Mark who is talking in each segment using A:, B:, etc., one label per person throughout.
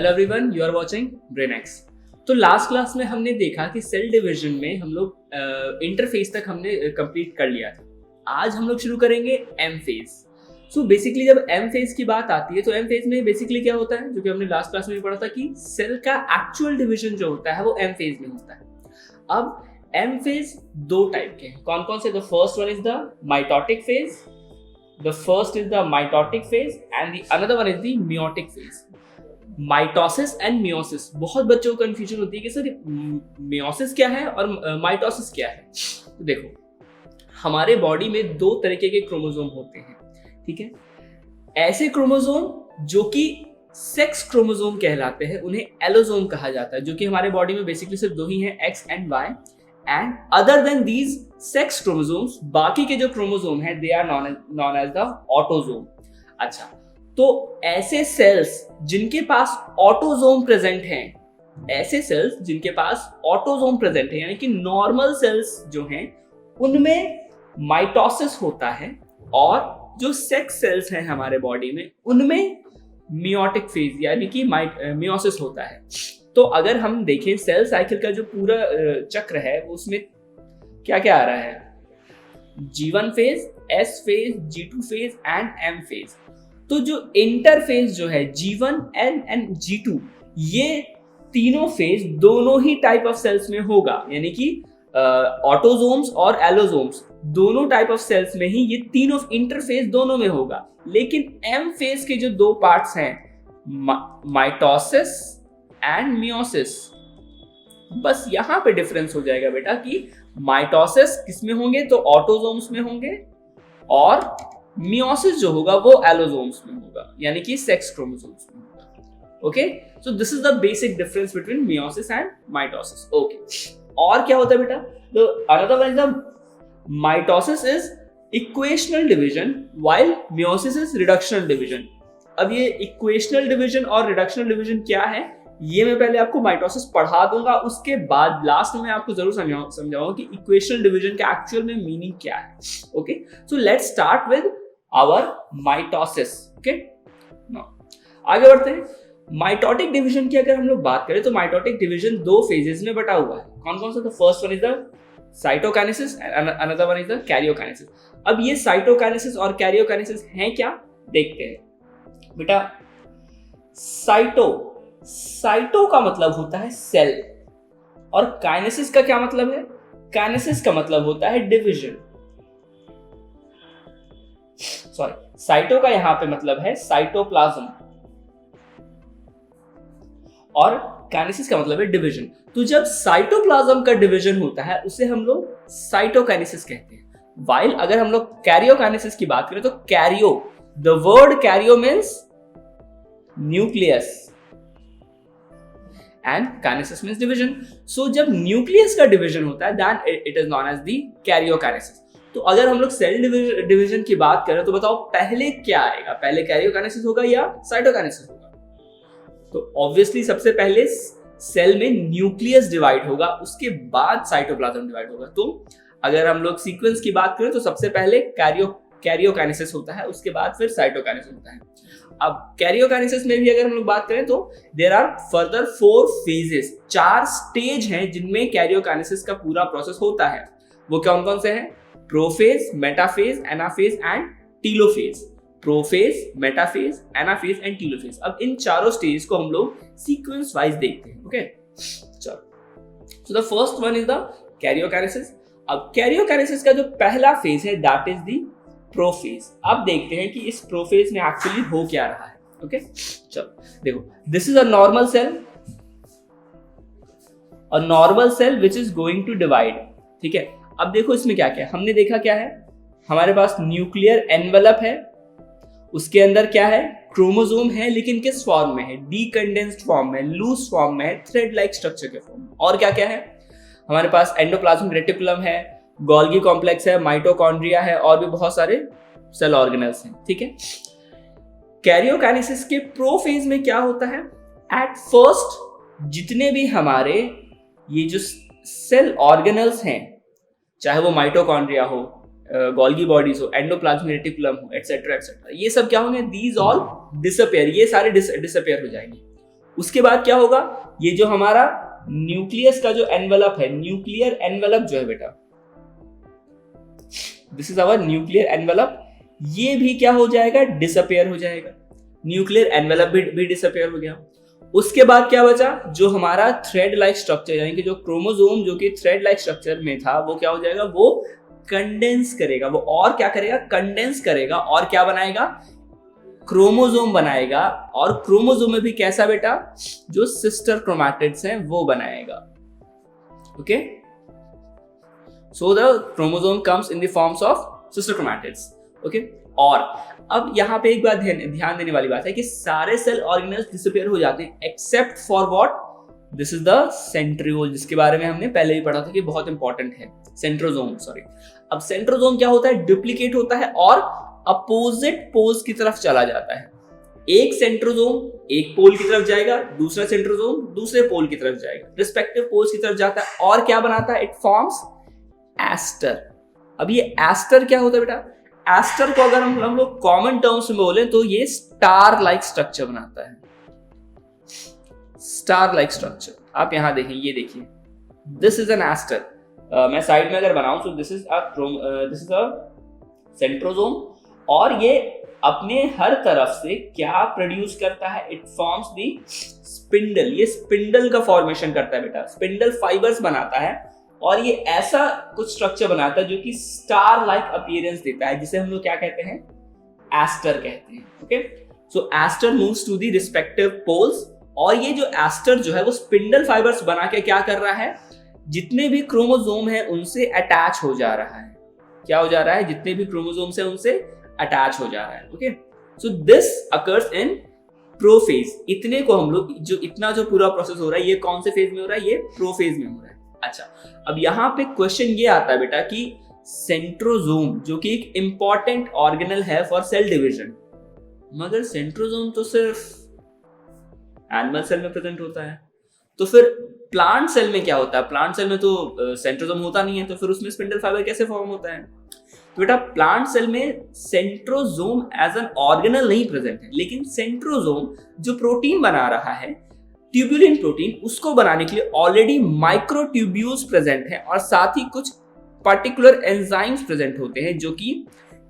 A: Hello everyone, you are watching BrainX. तो last class में हमने देखा कि सेल डिवीजन में हम लोग इंटरफेज तक हमने कंप्लीट कर लिया था। आज हम लोग शुरू करेंगे एम फेज। सो बेसिकली जब एम फेज की बात आती है तो एम फेज में बेसिकली क्या होता है, जो कि हमने लास्ट क्लास में भी पढ़ा था कि सेल का एक्चुअल डिवीजन जो होता है वो एम फेज में होता है। अब एम फेज दो टाइप के हैं। कौन कौन से? The first one is the mitotic phase, the first is the mitotic phase and the another one is the meiotic phase. Mitosis and meiosis, बहुत बच्चों को कंफ्यूजन होती है कि सर मियोसिस क्या है और माइटोसिस क्या है। तो देखो, हमारे बॉडी में दो तरीके के क्रोमोसोम होते हैं, ठीक है। ऐसे क्रोमोसोम जो कि सेक्स क्रोमोसोम कहलाते हैं, उन्हें एलोसोम कहा जाता है, जो कि हमारे बॉडी में बेसिकली सिर्फ दो ही हैं, X and Y. And other than these sex chromosomes, बाकी के जो क्रोमोसोम हैं they are known as the autosome. अच्छा, तो ऐसे सेल्स जिनके पास ऑटोसोम प्रेजेंट हैं, ऐसे सेल्स जिनके पास ऑटोसोम प्रेजेंट है, यानी कि नॉर्मल सेल्स जो हैं उनमें माइटोसिस होता है, और जो सेक्स सेल्स हैं हमारे बॉडी में उनमें मियोटिक फेज यानी कि मियोसिस होता है। तो अगर हम देखें सेल साइकिल का जो पूरा चक्र है उसमें क्या क्या आ रहा है? G1 phase, S phase, G2 phase and M phase. तो जो इंटरफेज जो है G1 एंड G2, ये तीनों फेज दोनों ही टाइप ऑफ सेल्स में होगा, यानी कि ऑटोसोम्स और एलोसोम्स दोनों टाइप ऑफ सेल्स में ही ये तीनों इंटरफेज दोनों में होगा। लेकिन एम फेज के जो दो पार्ट्स हैं, माइटोसिस एंड मियोसिस, बस यहां पे डिफरेंस हो जाएगा बेटा कि माइटोसिस किसमें होंगे? तो ऑटोसोम्स में होंगे, और मियोसिस जो होगा वो एलोसोम्स में होगा, यानी कि सेक्स क्रोमोसोम्स में होगा। Okay, so this is the basic difference between meiosis and mitosis. Okay, और क्या होता है बेटा? तो another one is the mitosis is equational division while meiosis is reductional division. अब ये इक्वेशनल डिवीजन और रिडक्शनल डिवीजन क्या है, ये मैं पहले आपको माइटोसिस पढ़ा दूंगा, उसके बाद लास्ट में मैं आपको जरूर समझाऊंगा कि इक्वेशनल डिवीजन का एक्चुअल में मीनिंग क्या है। Okay, so let's start with our mitosis. Okay, आगे बढ़ते हैं। माइटोटिक डिवीजन की अगर हम लोग बात करें तो माइटोटिक डिवीजन दो फेजेस में बटा हुआ है। कौन कौन सा? The first one is the cytokinesis and another one is the karyokinesis. अब ये साइटोकाइनेसिस और कैरियोकाइनेसिस हैं क्या, देखते हैं बेटा। साइटो का मतलब होता है सेल, और काइनेसिस का क्या मतलब है? काइनेसिस का मतलब होता है डिवीजन। सॉरी, साइटो का यहां पे मतलब है साइटोप्लाज्म, और काइनेसिस का मतलब है डिवीजन। तो जब साइटोप्लाज्म का डिवीजन होता है उसे हम लोग साइटोकाइनेसिस कहते हैं। वाइल अगर हम लोग कैरियोकाइनेसिस की बात करें तो karyo, the word karyo means nucleus and kinesis means division. So जब न्यूक्लियस का डिवीजन होता है then it is known as the karyokinesis. तो अगर हम लोग सेल डिवीजन की बात करें तो बताओ पहले क्या आएगा? पहले कैरियोकाइनेसिस होगा या साइटोकाइनेसिस होगा? तो ऑब्वियसली सबसे पहले सेल में न्यूक्लियस डिवाइड होगा, उसके बाद साइटोप्लाज्म डिवाइड होगा। तो अगर हम लोग सीक्वेंस की बात करें तो सबसे पहले कैरियोकाइनेसिस होता है, उसके बाद फिर साइटोकाइनेसिस होता है। अब कैरियोकाइनेसिस में भी अगर हम लोग बात करें तो there are further 4 phases, 4 stage हैं जिनमें कैरियोकाइनेसिस का पूरा प्रोसेस होता है। वो कौन कौन से हैं? Prophase, metaphase, anaphase and telophase. Prophase, metaphase, anaphase and telophase. अब इन चारों स्टेज को हम लोग सीक्वेंस वाइज देखते हैं। ओके, चलो, so the first one is the karyokinesis. अब कैरियोकाइनेसिस का जो पहला फेज है दैट इज द प्रोफेज। अब देखते हैं कि इस प्रोफेज में एक्चुअली हो क्या रहा है। ओके, चलो देखो, this is a normal cell which is going to divide. ठीक है, अब देखो इसमें क्या क्या है। हमने देखा क्या है, हमारे पास न्यूक्लियर एनवेलप है, उसके अंदर क्या है? क्रोमोसोम है, लेकिन किस फॉर्म में है? डीकंडेंस्ड फॉर्म में, लूज फॉर्म में है, थ्रेड लाइक स्ट्रक्चर के फॉर्म में। और क्या क्या है हमारे पास? एंडोप्लाज्मिक रेटिकुलम है, गोल्गी कॉम्प्लेक्स है, माइटोकॉन्ड्रिया है, और भी बहुत सारे सेल ऑर्गेनेल्स हैं। ठीक है, कैरियोकाइनेसिस के प्रोफेज में क्या होता है? एट फर्स्ट जितने भी हमारे ये जो सेल ऑर्गेनेल्स हैं, चाहे वो माइटोकॉन्ड्रिया हो, गोल्गी बॉडीज हो, एंडोप्लाज्मिक रेटिकुलम हो, एटसेट्रा एटसेट्रा, ये सब क्या होंगे? दीज ऑल डिसअपियर, ये सारे डिसअपियर हो जाएंगे। उसके बाद क्या होगा, ये जो हमारा न्यूक्लियस का जो एनवेलप है, न्यूक्लियर एनवेलप जो है बेटा, this is our nuclear envelope, ये भी क्या हो जाएगा, डिसअपियर हो जाएगा। न्यूक्लियर एनवेलप भी डिसअपियर हो गया। उसके बाद क्या बचा, जो हमारा थ्रेड लाइक स्ट्रक्चर, यानी कि जो क्रोमोसोम जो कि थ्रेड लाइक स्ट्रक्चर में था, वो क्या हो जाएगा, वो कंडेंस करेगा। वो और क्या करेगा, कंडेंस करेगा और क्या बनाएगा, क्रोमोसोम बनाएगा। और क्रोमोसोम में भी कैसा बेटा, जो सिस्टर क्रोमैटिड्स हैं वो बनाएगा। Okay, so the chromosome comes in the forms of sister chromatids. Okay, और अब यहाँ पे एक बात ध्यान देने वाली बात है कि सारे सेल ऑर्गेनेल्स डिसअपियर हो जाते हैं except for what, this is the centriole, जिसके बारे में हमने पहले भी पढ़ा था कि बहुत इंपॉर्टेंट है, सेंट्रोसोम, सॉरी। अब सेंट्रोसोम क्या होता है, डुप्लीकेट होता है और अपोजिट पोल्स की तरफ चला जाता है। एक सेंट्रोसोम एक पोल की तरफ जाएगा, दूसरा सेंट्रोसोम दूसरे पोल की तरफ जाएगा, रिस्पेक्टिव पोल्स की तरफ जाता है और क्या बनाता है, इट फॉर्म्स एस्टर। अब ये एस्टर क्या होता है बेटा, एस्टर को अगर हम लोग कॉमन टर्म्स में बोले तो ये स्टार लाइक स्ट्रक्चर बनाता है, स्टार लाइक स्ट्रक्चर। आप यहां देखें, ये देखिए, दिस इज एन एस्टर। मैं साइड में अगर बनाऊं तो दिस इज अ सेंट्रोसोम, और ये अपने हर तरफ से क्या प्रोड्यूस करता है, इट फॉर्म्स दी स्पिंडल। ये स्पिंडल का फॉर्मेशन करता है बेटा, स्पिंडल फाइबर्स बनाता है और ये ऐसा कुछ स्ट्रक्चर बनाता है जो कि स्टार लाइक अपीयरेंस देता है, जिसे हम लोग क्या कहते हैं, एस्टर कहते हैं। Okay, so aster moves to the respective poles, और ये जो एस्टर जो है वो स्पिंडल फाइबर्स बना के क्या कर रहा है, जितने भी क्रोमोसोम है उनसे अटैच हो जा रहा है। क्या हो जा रहा है, जितने भी क्रोमोसोम्स है उनसे अटैच हो जा रहा है। Okay, so this occurs in prophase. इतने को हम लोग इतना जो पूरा प्रोसेस हो रहा है, ये कौन से फेज में हो रहा है, ये प्रोफेज में हो रहा है। अच्छा, अब यहाँ पे क्वेश्चन ये आता है बेटा कि सेंट्रोसोम जो कि एक इंपॉर्टेंट ऑर्गेनल है फॉर सेल डिवीजन, मगर सेंट्रोसोम तो सिर्फ एनिमल सेल में प्रेजेंट होता है, तो फिर प्लांट सेल में क्या होता है, प्लांट सेल में तो सेंट्रोसोम होता नहीं है, तो फिर उसमें स्पिंडल फाइबर कैसे फॉर्म होता है। तो बेटा प्लांट सेल में सेंट्रोसोम एज एन ऑर्गेनल नहीं प्रेजेंट है, लेकिन सेंट्रोसोम जो प्रोटीन बना रहा है, ट्यूब्यूलिन प्रोटीन, उसको बनाने के लिए ऑलरेडी माइक्रोट्यूब्यूल्स प्रेजेंट हैं और साथ ही कुछ पर्टिकुलर एंजाइम्स प्रेजेंट होते हैं जो कि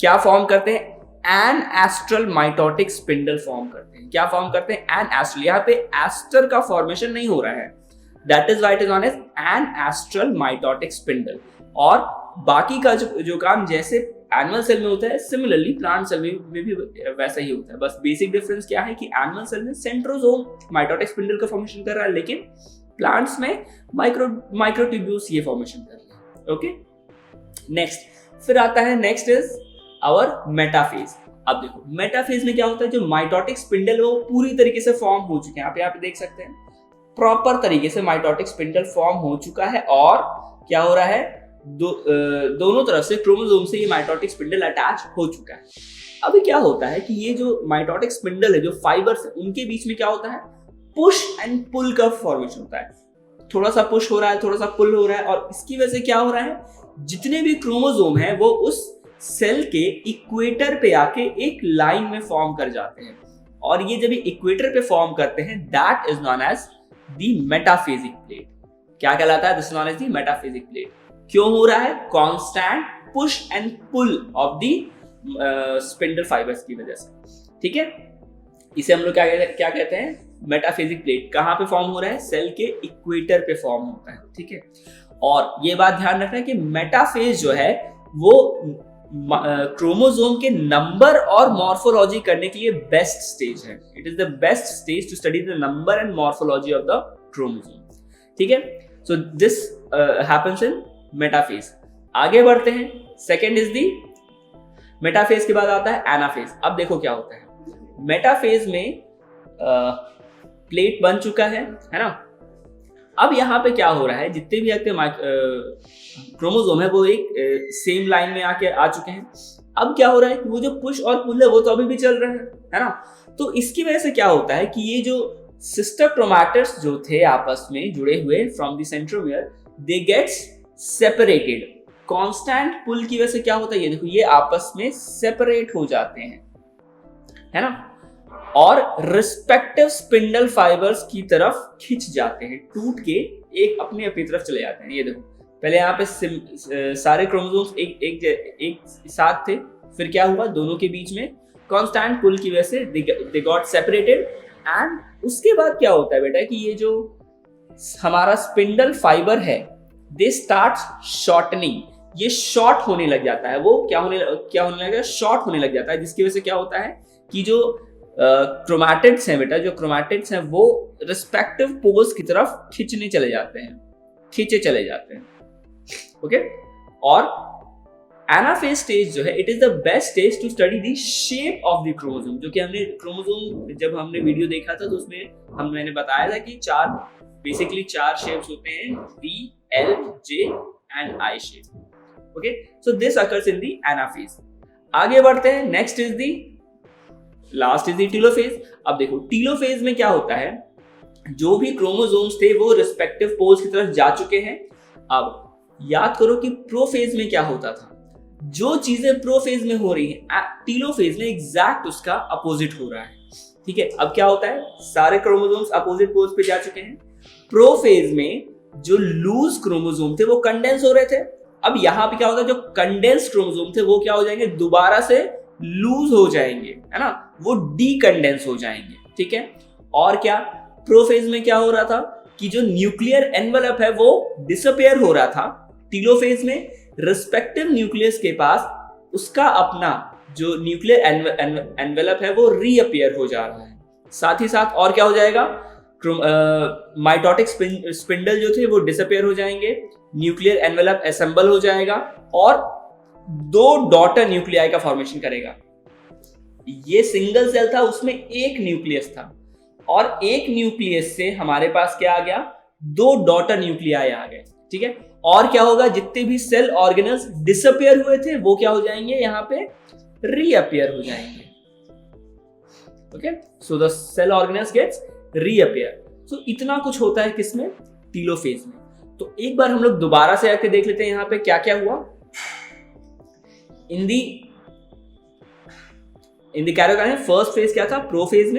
A: क्या फॉर्म करते हैं, an astral mitotic spindle form करते हैं। क्या फॉर्म करते हैं, एन एस्ट्रल। यहाँ पे एस्टर का फॉर्मेशन नहीं हो रहा है, that is why it is known as an astral mitotic spindle. और बाकी का जो काम जैसे एनिमल सेल में होता है, सिमिलरली प्लांट सेल में भी वैसा ही होता है। बस बेसिक डिफरेंस क्या है कि एनिमल सेल में सेंट्रोसोम माइटोटिक स्पिंडल का फॉर्मेशन कर रहा है, लेकिन प्लांट्स में माइक्रोट्यूब्यूल्स ये फॉर्मेशन कर रहे हैं। ओके, नेक्स्ट फिर आता है, नेक्स्ट इज आवर मेटाफेज। अब देखो मेटाफेज में क्या होता है, जो माइटोटिक स्पिंडल वो पूरी तरीके से फॉर्म हो चुके हैं। आप यहाँ पे देख सकते हैं प्रॉपर तरीके से माइटोटिक स्पिंडल फॉर्म हो चुका है और क्या हो रहा है, दोनों तरफ से क्रोमोसोम से ये माइटोटिक स्पिंडल अटैच हो चुका है। अभी क्या होता है कि ये जो माइटोटिक स्पिंडल है, जो फाइबर्स है, उनके बीच में क्या होता है, पुश एंड पुल का फॉर्मेशन होता है। थोड़ा सा पुश हो रहा है, थोड़ा सा पुल हो रहा है, और इसकी वजह से क्या हो रहा है, जितने भी क्रोमोसोम है वो उस सेल के इक्वेटर पे आके एक लाइन में फॉर्म कर जाते हैं, और ये जब इक्वेटर पे फॉर्म करते हैं, that is known as the metaphasic plate. क्या कहलाता है, this is known as the metaphasic plate. क्यों हो रहा है, constant push and pull of the spindle fibres की वजह से। ठीक है, इसे हम लोग क्या कहते हैं, मेटाफेजिक प्लेट। कहां पे फॉर्म हो रहा है, सेल के इक्वेटर पे फॉर्म होता है। ठीक है, और ये बात ध्यान रखना है कि मेटाफेज जो है वो क्रोमोसोम के नंबर और मॉर्फोलॉजी करने के लिए बेस्ट स्टेज है। It is the best stage to study the number and morphology of the chromosome. ठीक है, so this happens in metaphase. आगे बढ़ते हैं, सेकेंड इज दी मेटाफेज के बाद आता है एनाफेज। अब देखो क्या होता है, मेटाफेज में प्लेट बन चुका है ना। अब यहाँ पे क्या हो रहा है, जितने भी क्रोमोसोम है वो एक सेम लाइन में आके आ चुके हैं। अब क्या हो रहा है कि वो जो पुश और पुल है वो तो अभी भी चल रहे हैं, है ना। तो इसकी वजह से क्या होता है कि ये जो सिस्टर क्रोमैटिड्स जो थे आपस में जुड़े हुए from the centromere, they gets separated. Constant pull की वजह से क्या होता है, ये देखो ये आपस में सेपरेट हो जाते हैं, है ना। और रिस्पेक्टिव स्पिंडल फाइबर्स की तरफ खिंच जाते हैं, टूट के एक अपनी अपनी तरफ चले जाते हैं। ये देखो, पहले यहाँ पे सारे क्रोमोसोम्स एक साथ थे, फिर क्या हुआ, दोनों के बीच में कांस्टेंट पुल की वजह से दे गॉट सेपरेटेड, एंड उसके बाद क्या होता है बेटा कि ये जो हमारा स्पिंडल फाइबर है दे स्टार्ट शॉर्टनिंग, ये शॉर्ट होने लग जाता है। वो क्या होने लगेगा, शॉर्ट होने लग जाता है, जिसकी वजह से क्या होता है कि जो क्रोमैटिड्स हैं बेटा, जो क्रोमैटिड्स हैं वो रिस्पेक्टिव पोल्स की तरफ खींचे चले जाते हैं। ओके, और एनाफेज स्टेज जो है, it is the best stage to study the shape of the chromosome. जो कि हमने क्रोमोसोम जब हमने वीडियो देखा था तो उसमें मैंने बताया था कि बेसिकली चार शेप्स होते हैं, V, L, J and I shape. Okay, so this occurs in the anaphase. आगे बढ़ते हैं, next is the last is the telophase. अब देखो टीलोफेज में क्या होता है, जो भी क्रोमोसोम्स थे वो रिस्पेक्टिव पोल्स की तरफ जा चुके हैं। अब याद करो कि प्रोफेज में क्या होता था, जो चीजें प्रोफेज में हो रही हैं टीलोफेज में एग्जैक्ट उसका अपोजिट हो रहा है। ठीक है, अब क्या होता है, सारे क्रोमोसोम्स अपोजिट पोल्स पे जा चुके हैं। प्रोफेज में जो लूज क्रोमोसोम थे वो कंडेंस हो रहे थे। अब यहां पे क्या होता है, जो कंडेंस क्रोमोसोम थे वो क्या हो जाएंगे, दोबारा से लूज हो जाएंगे, है ना, वो डीकंडेंस हो जाएंगे। ठीक है, और क्या प्रोफेज में क्या हो रहा था कि जो न्यूक्लियर एनवेलप है वो डिसअपियर हो रहा था। टीलोफेज में रिस्पेक्टिव न्यूक्लियस के पास उसका अपना जो न्यूक्लियर एनवेलप है वो रीअपियर हो जा रहा है। साथ ही साथ और क्या हो जाएगा, माइटोटिक स्पिंडल जो थे वो डिसअपियर हो जाएंगे, न्यूक्लियर एनवेलप असेंबल हो जाएगा और दो डॉटर न्यूक्लियाई का फॉर्मेशन करेगा। ये सिंगल सेल था, उसमें एक न्यूक्लियस था, और एक न्यूक्लियस से हमारे पास क्या आ गया, दो डॉटर न्यूक्लियाई आ गए। ठीक है, और क्या होगा, जितने भी सेल ऑर्गेनल्स डिसअपियर हुए थे वो क्या हो जाएंगे, यहाँ पे रीअपियर हो जाएंगे। Okay, so the cell organelles gets reappear. So इतना कुछ होता है किसमें, टीलोफेज में। तो एक बार हम लोग दोबारा से आके देख लेते हैं यहाँ पे क्या क्या हुआ। In the karyokinesis first phase क्या था, प्रोफेज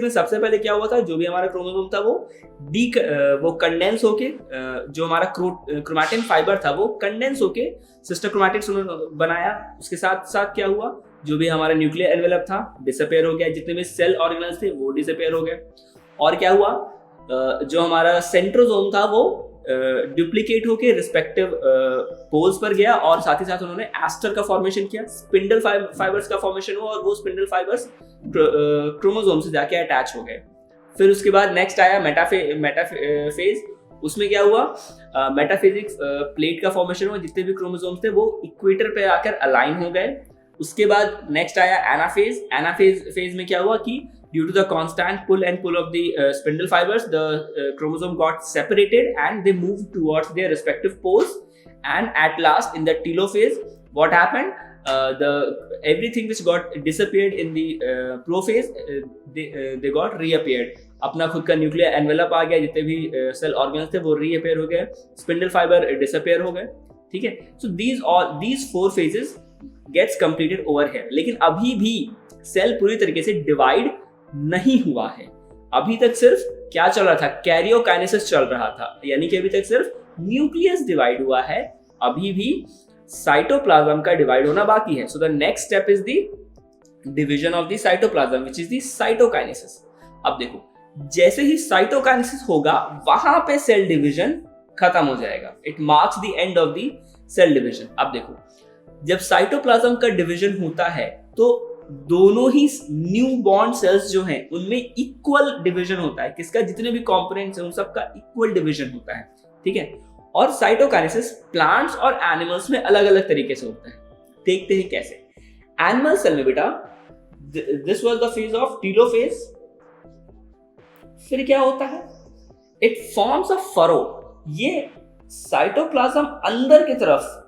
A: में सबसे पहले क्या हुआ था, जो भी हमारा क्रोमोसोम था वो कंडेंस होके, जो हमारा क्रोमैटिन फाइबर था वो कंडेंस होके सिस्टर क्रोमैटिड्स बनाया। उसके साथ साथ क्या हुआ, जो भी हमारा न्यूक्लियर एनवेलप था डिसअपियर हो गया, जितने भी सेल ऑर्गेनल्स थे वो डिसअपियर हो गए। और क्या हुआ, जो हमारा सेंट्रोसोम था वो डुप्लीकेट होके रिस्पेक्टिव पोल्स पर गया, और साथ ही साथ उन्होंने एस्टर का फॉर्मेशन किया, स्पिंडल फाइबर्स का फॉर्मेशन हुआ, और वो स्पिंडल फाइबर्स क्रोमोसोम से जाके अटैच हो गए। फिर उसके बाद नेक्स्ट आया मेटाफेज। उसमें क्या हुआ, मेटाफेजिक प्लेट का फॉर्मेशन हुआ, जितने भी क्रोमोसोम्स थे वो इक्वेटर पे आकर अलाइन हो गए। उसके बाद नेक्स्ट आया एनाफेज फेज में क्या हुआ कि due to the constant pull of the spindle fibers, the chromosome got separated and they moved towards their respective poles. And at last, in the telophase, what happened? Everything which got disappeared in the prophase, they got reappeared. अपना खुद का nuclear envelope आ गया, जितने भी cell organs थे वो reappear हो गए, स्पिंडल फाइबर डिसअपियर हो गए। ठीक है, सो these 4 phases gets completed over here. लेकिन अभी भी सेल पूरी तरीके से डिवाइड नहीं हुआ है। अभी तक सिर्फ क्या चल रहा था, कैरियोकाइनेसिस चल रहा था, यानी कि अभी तक सिर्फ न्यूक्लियस डिवाइड हुआ है, अभी भी साइटोप्लाज्म का डिवाइड होना बाकी है। So the next step is the division of the cytoplasm which is the cytokinesis. अब देखो, जैसे ही साइटोकाइनेसिस होगा वहां पे सेल डिवीजन खत्म हो जाएगा, it marks the end of the cell division. अब देखो, जब साइटोप्लाज्म का डिवीजन होता है तो दोनों ही न्यू बॉर्न सेल्स जो हैं उनमें इक्वल डिवीजन होता है, किसका, जितने भी कंपोनेंट्स हैं उन सबका इक्वल डिवीजन होता है। ठीक है, और साइटोकाइनेसिस प्लांट्स और एनिमल्स में अलग अलग तरीके से होता है। देखते हैं कैसे। एनिमल सेल में बेटा this was the phase of telophase. फिर क्या होता है, इट फॉर्म्स अ फरो। ये साइटोप्लाज्म अंदर की तरफ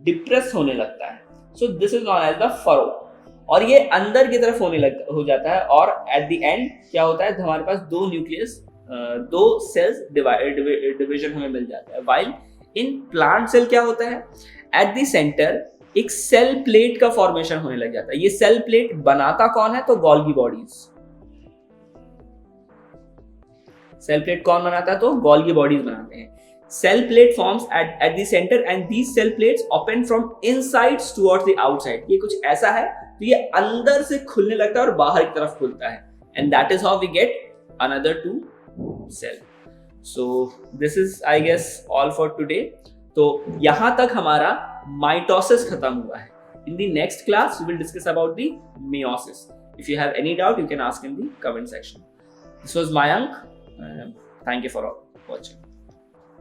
A: डिप्रेस होने लगता है, so this is known as the furrow, और ये अंदर की तरफ हो जाता है, और एट द एंड क्या होता है, हमारे पास दो न्यूक्लियस, दो सेल्स डिवीजन हमें मिल जाता है। वाइल इन प्लांट सेल क्या होता है, एट द सेंटर एक सेल प्लेट का फॉर्मेशन होने लग जाता है। ये सेल प्लेट बनाता कौन है? तो गोल्गी बॉडीज। सेल प्लेट कौन बनाता है? तो गोल्गी बॉडीज बनाते हैं। Cell plate forms at the center and these cell plates open from inside towards the outside। ये कुछ ऐसा है तो ये अंदर से खुलने लगता है और बाहर की तरफ खुलता है, and that is how we get another two cell। So this is I guess all for today। तो यहां तक हमारा माइटोसिस खत्म हुआ है। In the next class we will discuss about the meiosis। If you have any doubt you can ask in the comment section। This was Mayank। Thank you for watching।